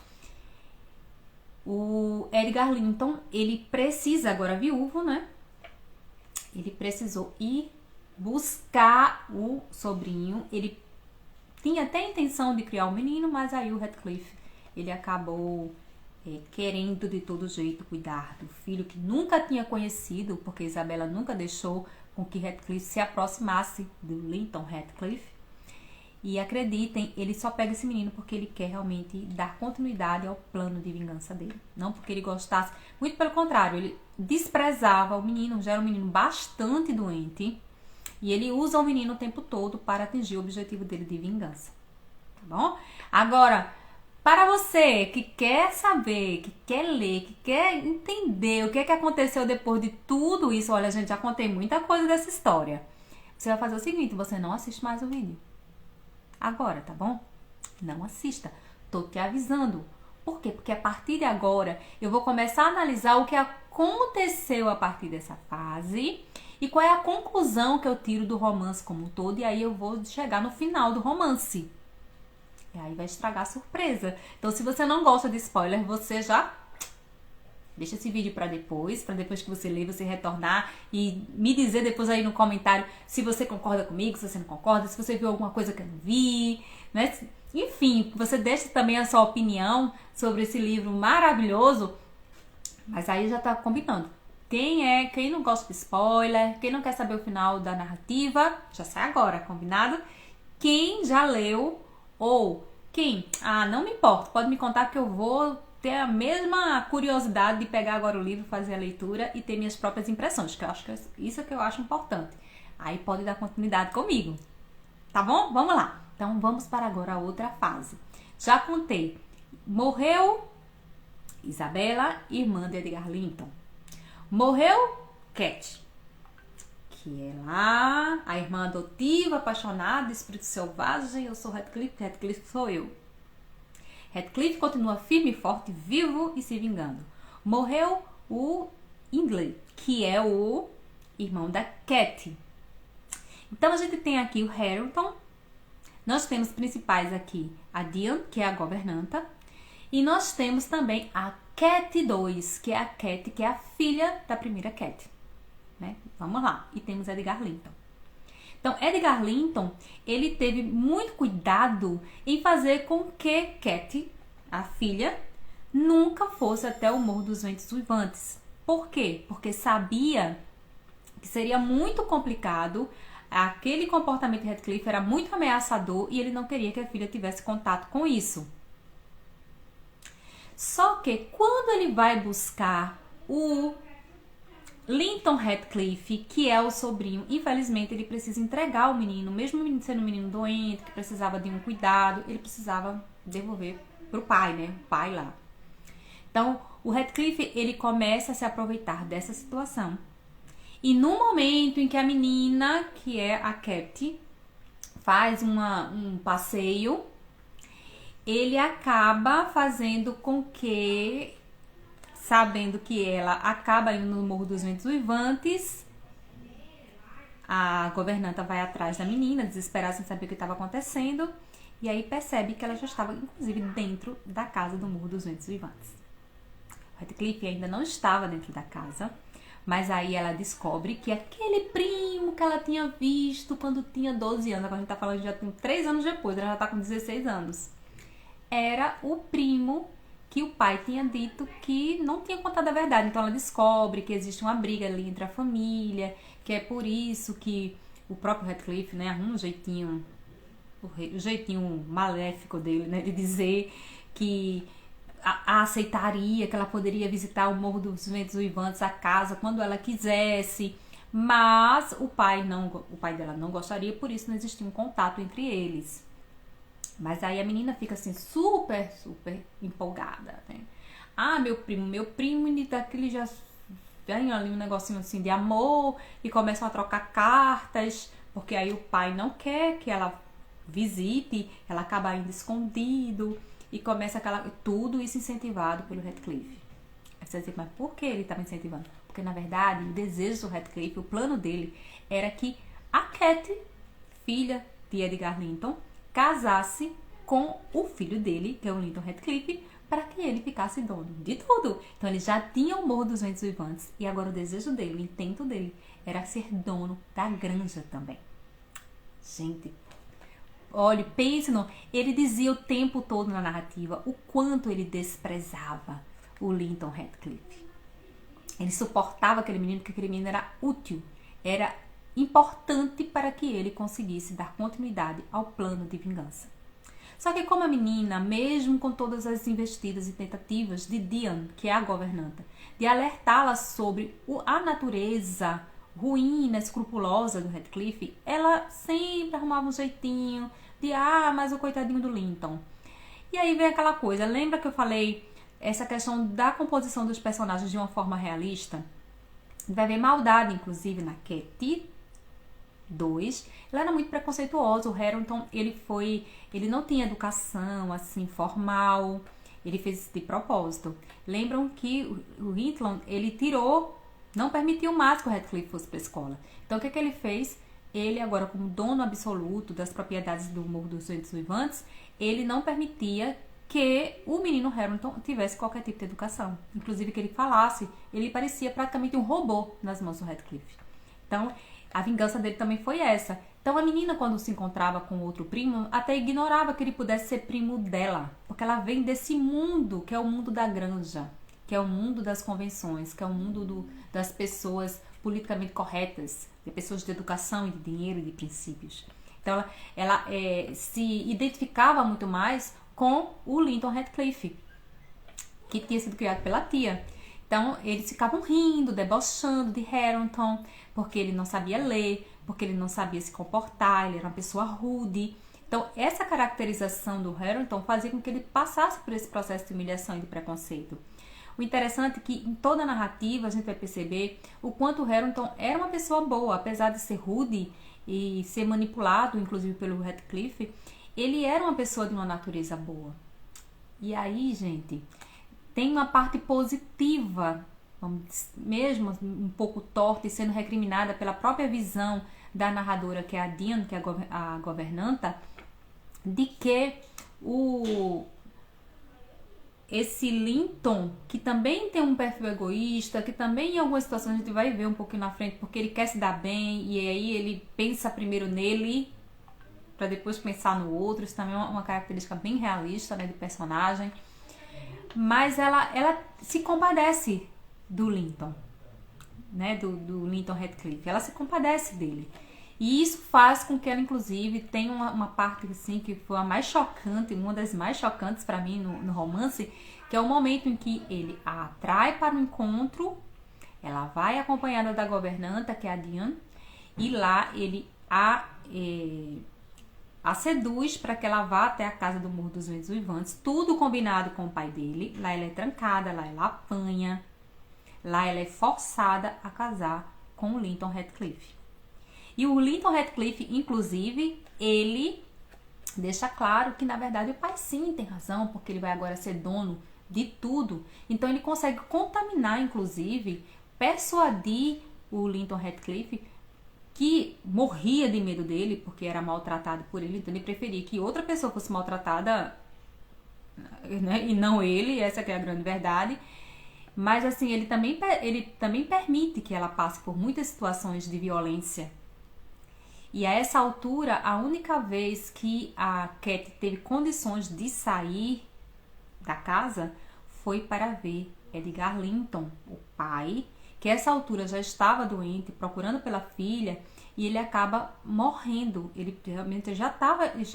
o Edgar Linton, ele precisa, agora viúvo, né? Ele precisou ir buscar o sobrinho. Ele tinha até a intenção de criar um menino, mas aí o Heathcliff, ele acabou querendo de todo jeito cuidar do filho que nunca tinha conhecido, porque Isabela nunca deixou com que Heathcliff se aproximasse do Linton Heathcliff. E acreditem, ele só pega esse menino porque ele quer realmente dar continuidade ao plano de vingança dele. Não porque ele gostasse, muito pelo contrário, ele desprezava o menino, já era um menino bastante doente. E ele usa o menino o tempo todo para atingir o objetivo dele de vingança. Tá bom? Agora, para você que quer saber, que quer ler, que quer entender o que aconteceu depois de tudo isso, olha, gente, já contei muita coisa dessa história. Você vai fazer o seguinte, você não assiste mais o vídeo. Agora, tá bom? Não assista. Tô te avisando. Por quê? Porque a partir de agora eu vou começar a analisar o que aconteceu a partir dessa fase e qual é a conclusão que eu tiro do romance como um todo. E aí eu vou chegar no final do romance. E aí vai estragar a surpresa. Então, se você não gosta de spoiler, você já deixa esse vídeo para depois que você ler, você retornar e me dizer depois aí no comentário se você concorda comigo, se você não concorda, se você viu alguma coisa que eu não vi, né? Enfim, você deixa também a sua opinião sobre esse livro maravilhoso, mas aí já tá combinando. Quem não gosta de spoiler, quem não quer saber o final da narrativa, já sai agora, combinado? Quem já leu ou quem, não me importa, pode me contar que eu vou ter a mesma curiosidade de pegar agora o livro, fazer a leitura e ter minhas próprias impressões, que eu acho que isso é que eu acho importante. Aí pode dar continuidade comigo. Tá bom? Vamos lá. Então vamos para agora a outra fase. Já contei. Morreu Isabela, irmã de Edgar Linton. Morreu Cat, que é lá a irmã adotiva, apaixonada, espírito selvagem. Eu sou Heathcliff, Heathcliff sou eu. Heathcliff continua firme e forte, vivo e se vingando. Morreu o Hindley, que é o irmão da Cat. Então a gente tem aqui o Harrington. Nós temos principais aqui a Diane, que é a governanta. E nós temos também a Cat 2, que é a Cat, que é a filha da primeira Cat. Né? Vamos lá. E temos Edgar Linton. Então, Edgar Linton, ele teve muito cuidado em fazer com que Cat, a filha, nunca fosse até o Morro dos Ventos Uivantes. Por quê? Porque sabia que seria muito complicado, aquele comportamento de Heathcliff era muito ameaçador e ele não queria que a filha tivesse contato com isso. Só que quando ele vai buscar o Linton Heathcliff, que é o sobrinho, infelizmente ele precisa entregar o menino, mesmo sendo um menino doente, que precisava de um cuidado, ele precisava devolver pro pai, né? O pai lá. Então, o Heathcliff, ele começa a se aproveitar dessa situação. E no momento em que a menina, que é a Cat, faz um passeio, ele acaba fazendo com que, sabendo que ela acaba indo no Morro dos Ventos Uivantes, a governanta vai atrás da menina, desesperada sem saber o que estava acontecendo, e aí percebe que ela já estava, inclusive, dentro da casa do Morro dos Ventos Uivantes. O Heathcliff ainda não estava dentro da casa, mas aí ela descobre que aquele primo que ela tinha visto quando tinha 12 anos, agora a gente tá falando já tem 3 anos depois, ela já tá com 16 anos, era o primo que o pai tinha dito que não tinha contado a verdade. Então ela descobre que existe uma briga ali entre a família, que é por isso que o próprio Heathcliff, né, arruma um jeitinho, o jeitinho maléfico dele, né, de dizer que a aceitaria, que ela poderia visitar o Morro dos Ventos Uivantes, a casa, quando ela quisesse, mas o pai dela não gostaria, por isso não existia um contato entre eles. Mas aí a menina fica assim super empolgada, né? Ah, meu primo, e daquele já vem ali um negocinho assim de amor e começam a trocar cartas, porque aí o pai não quer que ela visite, ela acaba indo escondido e começa tudo isso incentivado pelo Heathcliff. Aí você diz, mas por que ele estava incentivando? Porque na verdade o desejo do Heathcliff, o plano dele era que a Cat, filha de Edgar Linton, casasse com o filho dele, que é o Linton Heathcliff, para que ele ficasse dono de tudo. Então ele já tinha o Morro dos Ventos Uivantes e agora o desejo dele, o intento dele era ser dono da granja também. Gente, olha, pense no... Ele dizia o tempo todo na narrativa o quanto ele desprezava o Linton Heathcliff. Ele suportava aquele menino porque aquele menino era útil, era importante para que ele conseguisse dar continuidade ao plano de vingança. Só que como a menina, mesmo com todas as investidas e tentativas de Dian, que é a governanta, de alertá-la sobre a natureza ruim, inescrupulosa do Heathcliff, ela sempre arrumava um jeitinho de, mas o coitadinho do Linton. E aí vem aquela coisa, lembra que eu falei essa questão da composição dos personagens de uma forma realista? Vai ver maldade, inclusive, na Cat 2, ela era muito preconceituosa. O Harrington, ele não tinha educação assim formal, ele fez isso de propósito. Lembram que o Hitler, ele não permitiu mais que o Heathcliff fosse para a escola. Então o que ele fez? Ele agora, como dono absoluto das propriedades do Morro dos Ventos Uivantes, ele não permitia que o menino Harrington tivesse qualquer tipo de educação, inclusive que ele falasse. Ele parecia praticamente um robô nas mãos do Heathcliff. Então a vingança dele também foi essa. Então a menina, quando se encontrava com outro primo, até ignorava que ele pudesse ser primo dela, porque ela vem desse mundo, que é o mundo da granja, que é o mundo das convenções, que é o mundo das pessoas politicamente corretas, de pessoas de educação e de dinheiro e de princípios. Então ela se identificava muito mais com o Linton Heathcliff, que tinha sido criado pela tia. Então, eles ficavam rindo, debochando de Harrington, porque ele não sabia ler, porque ele não sabia se comportar, ele era uma pessoa rude. Então, essa caracterização do Harrington fazia com que ele passasse por esse processo de humilhação e de preconceito. O interessante é que em toda a narrativa a gente vai perceber o quanto o Harrington era uma pessoa boa, apesar de ser rude e ser manipulado, inclusive pelo Heathcliff, ele era uma pessoa de uma natureza boa. E aí, gente, tem uma parte positiva, mesmo um pouco torta e sendo recriminada pela própria visão da narradora, que é a Dian, que é a governanta, de que esse Linton, que também tem um perfil egoísta, que também em algumas situações a gente vai ver um pouquinho na frente, porque ele quer se dar bem e aí ele pensa primeiro nele para depois pensar no outro. Isso também é uma característica bem realista, né, do personagem. mas ela se compadece do Linton, né, do Linton Ratcliffe. Ela se compadece dele. E isso faz com que ela, inclusive, tenha uma parte assim que foi a mais chocante, uma das mais chocantes para mim no romance, que é o momento em que ele a atrai para o encontro, ela vai acompanhada da governanta, que é a Diane, e lá ele a seduz para que ela vá até a casa do Morro dos Ventos Uivantes, tudo combinado com o pai dele. Lá ela é trancada, lá ela apanha, lá ela é forçada a casar com o Linton Ratcliffe. E o Linton Ratcliffe, inclusive, ele deixa claro que, na verdade, o pai sim tem razão, porque ele vai agora ser dono de tudo. Então, ele consegue contaminar, inclusive, persuadir o Linton Ratcliffe, que morria de medo dele, porque era maltratado por ele. Então, ele preferia que outra pessoa fosse maltratada, né, e não ele. Essa que é a grande verdade. Mas, assim, ele também permite que ela passe por muitas situações de violência. E a essa altura, a única vez que a Cat teve condições de sair da casa foi para ver Edgar Linton, o pai, que a essa altura já estava doente, procurando pela filha, e ele acaba morrendo. Ele realmente já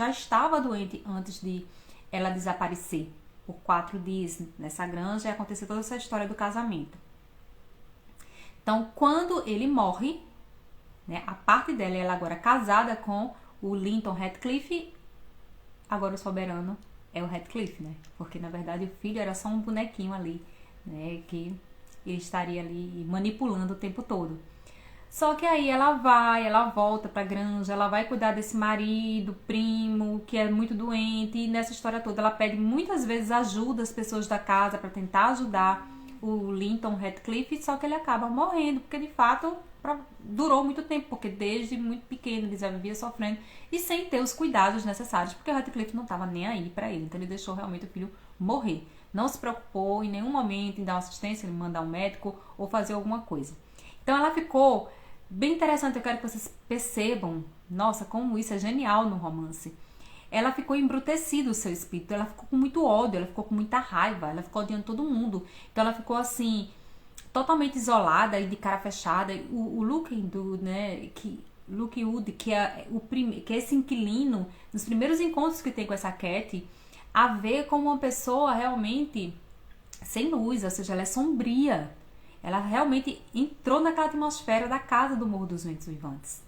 estava doente antes de ela desaparecer por 4 dias nessa granja e acontecer toda essa história do casamento. Então, quando ele morre, né, a parte dela, ela agora casada com o Linton Ratcliffe, agora o soberano é o Ratcliffe, né? Porque, na verdade, o filho era só um bonequinho ali, né? Que ele estaria ali manipulando o tempo todo. Só que aí ela volta pra granja, ela vai cuidar desse marido, primo, que é muito doente, e nessa história toda ela pede muitas vezes ajuda às pessoas da casa para tentar ajudar o Linton Ratcliffe, só que ele acaba morrendo, porque de fato durou muito tempo, porque desde muito pequeno ele já vivia sofrendo e sem ter os cuidados necessários, porque o Ratcliffe não estava nem aí para ele, então ele deixou realmente o filho morrer. Não se preocupou em nenhum momento em dar uma assistência, em mandar um médico ou fazer alguma coisa. Então ela ficou bem interessante, eu quero que vocês percebam, nossa, como isso é genial no romance. Ela ficou embrutecida o seu espírito, ela ficou com muito ódio, ela ficou com muita raiva, ela ficou odiando todo mundo. Então ela ficou assim, totalmente isolada e de cara fechada. O Lookwood, né, Lookwood, que é esse inquilino, nos primeiros encontros que tem com essa Cat, a vê como uma pessoa realmente sem luz, ou seja, ela é sombria. Ela realmente entrou naquela atmosfera da casa do Morro dos Ventos Uivantes.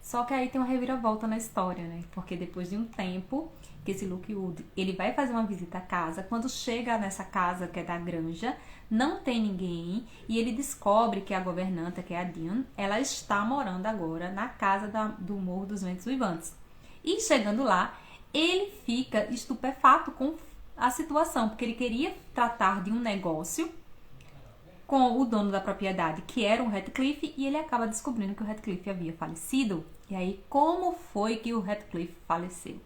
Só que aí tem uma reviravolta na história, né? Porque depois de um tempo que esse Lookwood, ele vai fazer uma visita à casa, quando chega nessa casa que é da granja, não tem ninguém, e ele descobre que a governanta, que é a Diane, ela está morando agora na casa do Morro dos Ventos Uivantes. E chegando lá, ele fica estupefato com a situação, porque ele queria tratar de um negócio com o dono da propriedade, que era o Ratcliffe, e ele acaba descobrindo que o Ratcliffe havia falecido. E aí, como foi que o Ratcliffe faleceu?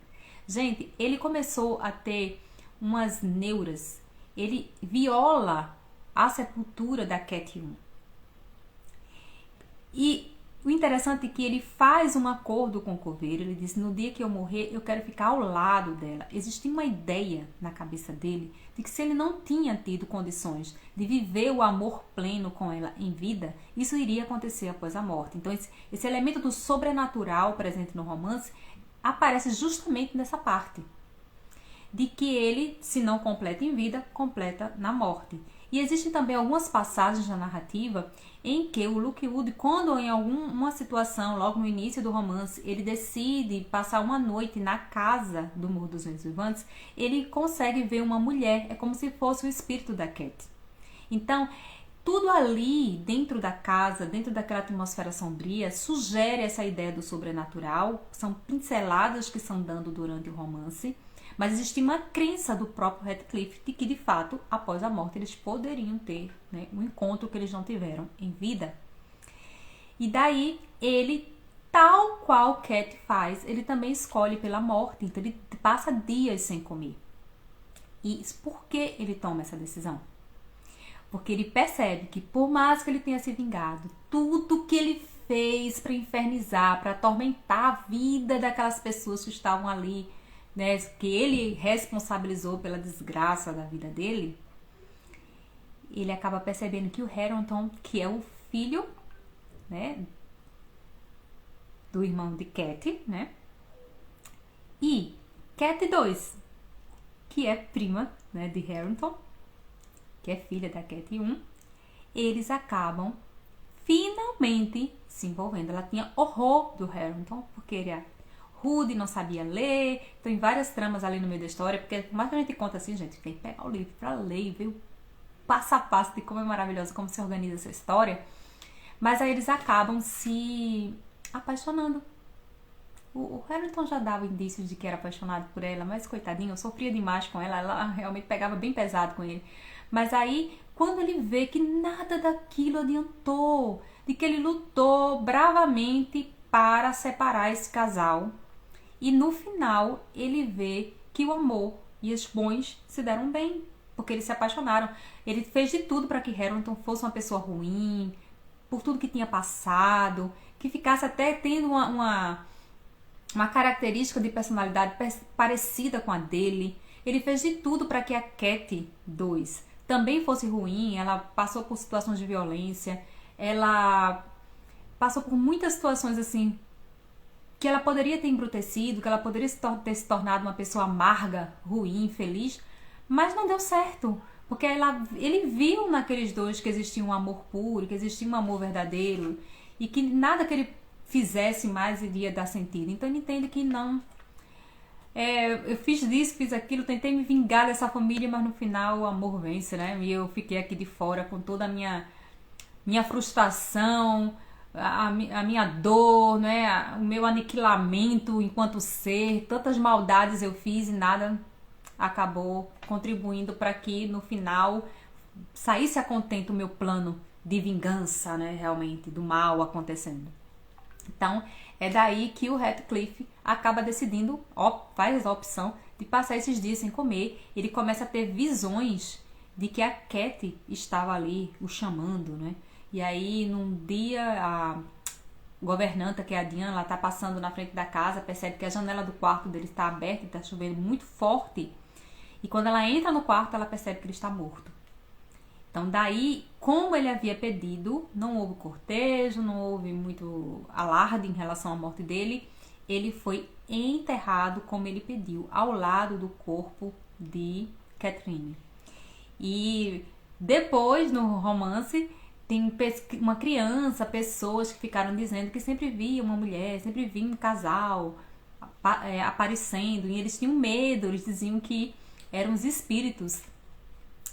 Gente, ele começou a ter umas neuras. Ele viola a sepultura da Cat 1. E o interessante é que ele faz um acordo com o coveiro. Ele diz, no dia que eu morrer, eu quero ficar ao lado dela. Existe uma ideia na cabeça dele de que se ele não tinha tido condições de viver o amor pleno com ela em vida, isso iria acontecer após a morte. Então esse elemento do sobrenatural presente no romance aparece justamente nessa parte. De que ele, se não completa em vida, completa na morte. E existem também algumas passagens na narrativa em que o Lookwood, quando em alguma situação, logo no início do romance, ele decide passar uma noite na casa do Morro dos Ventos Uivantes, ele consegue ver uma mulher, é como se fosse o espírito da Cat. Então, tudo ali dentro da casa, dentro daquela atmosfera sombria, sugere essa ideia do sobrenatural, são pinceladas que são dando durante o romance. Mas existia uma crença do próprio Ratcliffe de que, de fato, após a morte, eles poderiam ter, né, um encontro que eles não tiveram em vida. E daí, ele, tal qual Cat faz, ele também escolhe pela morte. Então, ele passa dias sem comer. E por que ele toma essa decisão? Porque ele percebe que, por mais que ele tenha se vingado, tudo que ele fez para infernizar, para atormentar a vida daquelas pessoas que estavam ali, né, que ele responsabilizou pela desgraça da vida dele, ele acaba percebendo que o Harrington, que é o filho, né, do irmão de Cat, né, e Cat 2, que é prima, né, de Harrington, que é filha da Cat 1, eles acabam finalmente se envolvendo. Ela tinha horror do Harrington, porque ele é rude, não sabia ler. Tem várias tramas ali no meio da história, porque por mais que a gente conta assim, gente, tem que pegar o livro pra ler e ver o passo a passo de como é maravilhoso, como se organiza essa história. Mas aí eles acabam se apaixonando. O Harrington já dava indícios de que era apaixonado por ela, mas coitadinho, eu sofria demais com ela, ela realmente pegava bem pesado com ele. Mas aí, quando ele vê que nada daquilo adiantou, de que ele lutou bravamente para separar esse casal, e no final ele vê que o amor e os bons se deram bem, porque eles se apaixonaram. Ele fez de tudo para que Harrington fosse uma pessoa ruim, por tudo que tinha passado, que ficasse até tendo uma característica de personalidade parecida com a dele. Ele fez de tudo para que a Cat 2 também fosse ruim. Ela passou por situações de violência, ela passou por muitas situações assim, que ela poderia ter embrutecido, que ela poderia ter se tornado uma pessoa amarga, ruim, infeliz, mas não deu certo. Porque ele viu naqueles dois que existia um amor puro, que existia um amor verdadeiro, e que nada que ele fizesse mais iria dar sentido. Então ele entende que não. Eu fiz disso, fiz aquilo, tentei me vingar dessa família, mas no final o amor vence, né? E eu fiquei aqui de fora com toda a minha frustração, a minha dor, né? O meu aniquilamento enquanto ser, tantas maldades eu fiz e nada acabou contribuindo para que no final saísse a contento o meu plano de vingança, né? Realmente, do mal acontecendo. Então, é daí que o Heathcliff acaba decidindo, faz a opção de passar esses dias sem comer. Ele começa a ter visões de que a Cat estava ali o chamando, né? E aí, num dia, a governanta, que é a Diana, ela tá passando na frente da casa, percebe que a janela do quarto dele está aberta e está chovendo muito forte. E quando ela entra no quarto, ela percebe que ele está morto. Então, daí, como ele havia pedido, não houve cortejo, não houve muito alarde em relação à morte dele. Ele foi enterrado como ele pediu, ao lado do corpo de Catherine. E depois, no romance, tem uma criança, pessoas que ficaram dizendo que sempre via uma mulher, sempre via um casal aparecendo. E eles tinham medo, eles diziam que eram os espíritos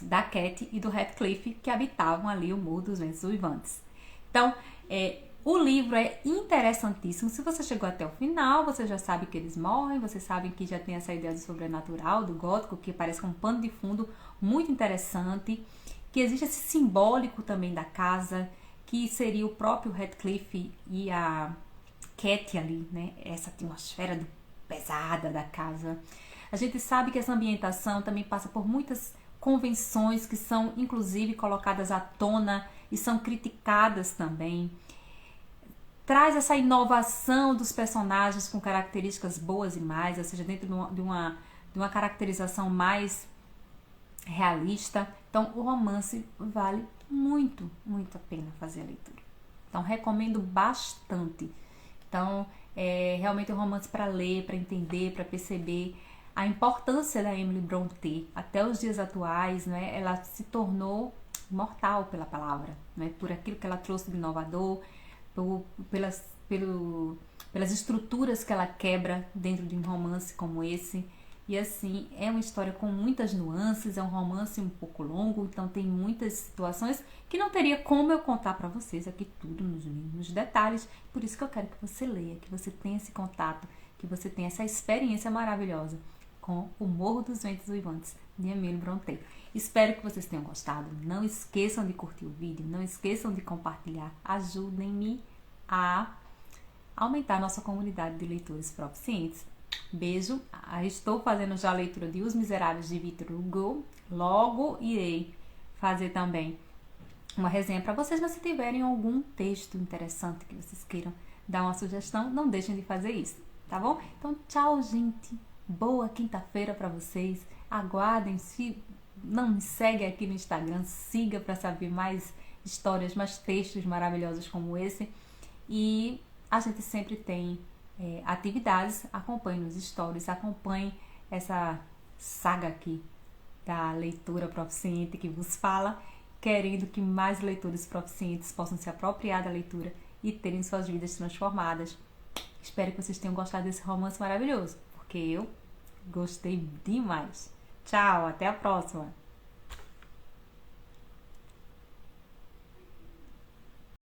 da Cat e do Heathcliff que habitavam ali o Morro dos Ventos Uivantes. Então, o livro é interessantíssimo. Se você chegou até o final, você já sabe que eles morrem, você sabe que já tem essa ideia do sobrenatural, do gótico, que parece um pano de fundo muito interessante, que existe esse simbólico também da casa, que seria o próprio Heathcliff e a Cat ali, né? Essa atmosfera pesada da casa. A gente sabe que essa ambientação também passa por muitas convenções que são inclusive colocadas à tona e são criticadas também. Traz essa inovação dos personagens com características boas e mais, ou seja, dentro de uma caracterização mais realista. Então, o romance vale muito, muito a pena fazer a leitura. Então, recomendo bastante. Então, realmente um romance para ler, para entender, para perceber a importância da Emily Brontë até os dias atuais, né? Ela se tornou imortal pela palavra, né? Por aquilo que ela trouxe de inovador, pelas estruturas que ela quebra dentro de um romance como esse. E assim, é uma história com muitas nuances, é um romance um pouco longo, então tem muitas situações que não teria como eu contar para vocês aqui tudo nos mínimos detalhes. Por isso que eu quero que você leia, que você tenha esse contato, que você tenha essa experiência maravilhosa com O Morro dos Ventos Uivantes, de Emily Brontë. Espero que vocês tenham gostado. Não esqueçam de curtir o vídeo, não esqueçam de compartilhar. Ajudem-me a aumentar nossa comunidade de leitores proficientes. Beijo. Estou fazendo já a leitura de Os Miseráveis de Victor Hugo. Logo irei fazer também uma resenha para vocês, mas se tiverem algum texto interessante que vocês queiram dar uma sugestão, não deixem de fazer isso, tá bom? Então, tchau, gente! Boa quinta-feira para vocês. Aguardem, se não me segue aqui no Instagram, siga para saber mais histórias, mais textos maravilhosos como esse. E a gente sempre tem atividades, acompanhe nos stories, acompanhe essa saga aqui da leitura proficiente que vos fala, querendo que mais leitores proficientes possam se apropriar da leitura e terem suas vidas transformadas. Espero que vocês tenham gostado desse romance maravilhoso, porque eu gostei demais. Tchau, até a próxima!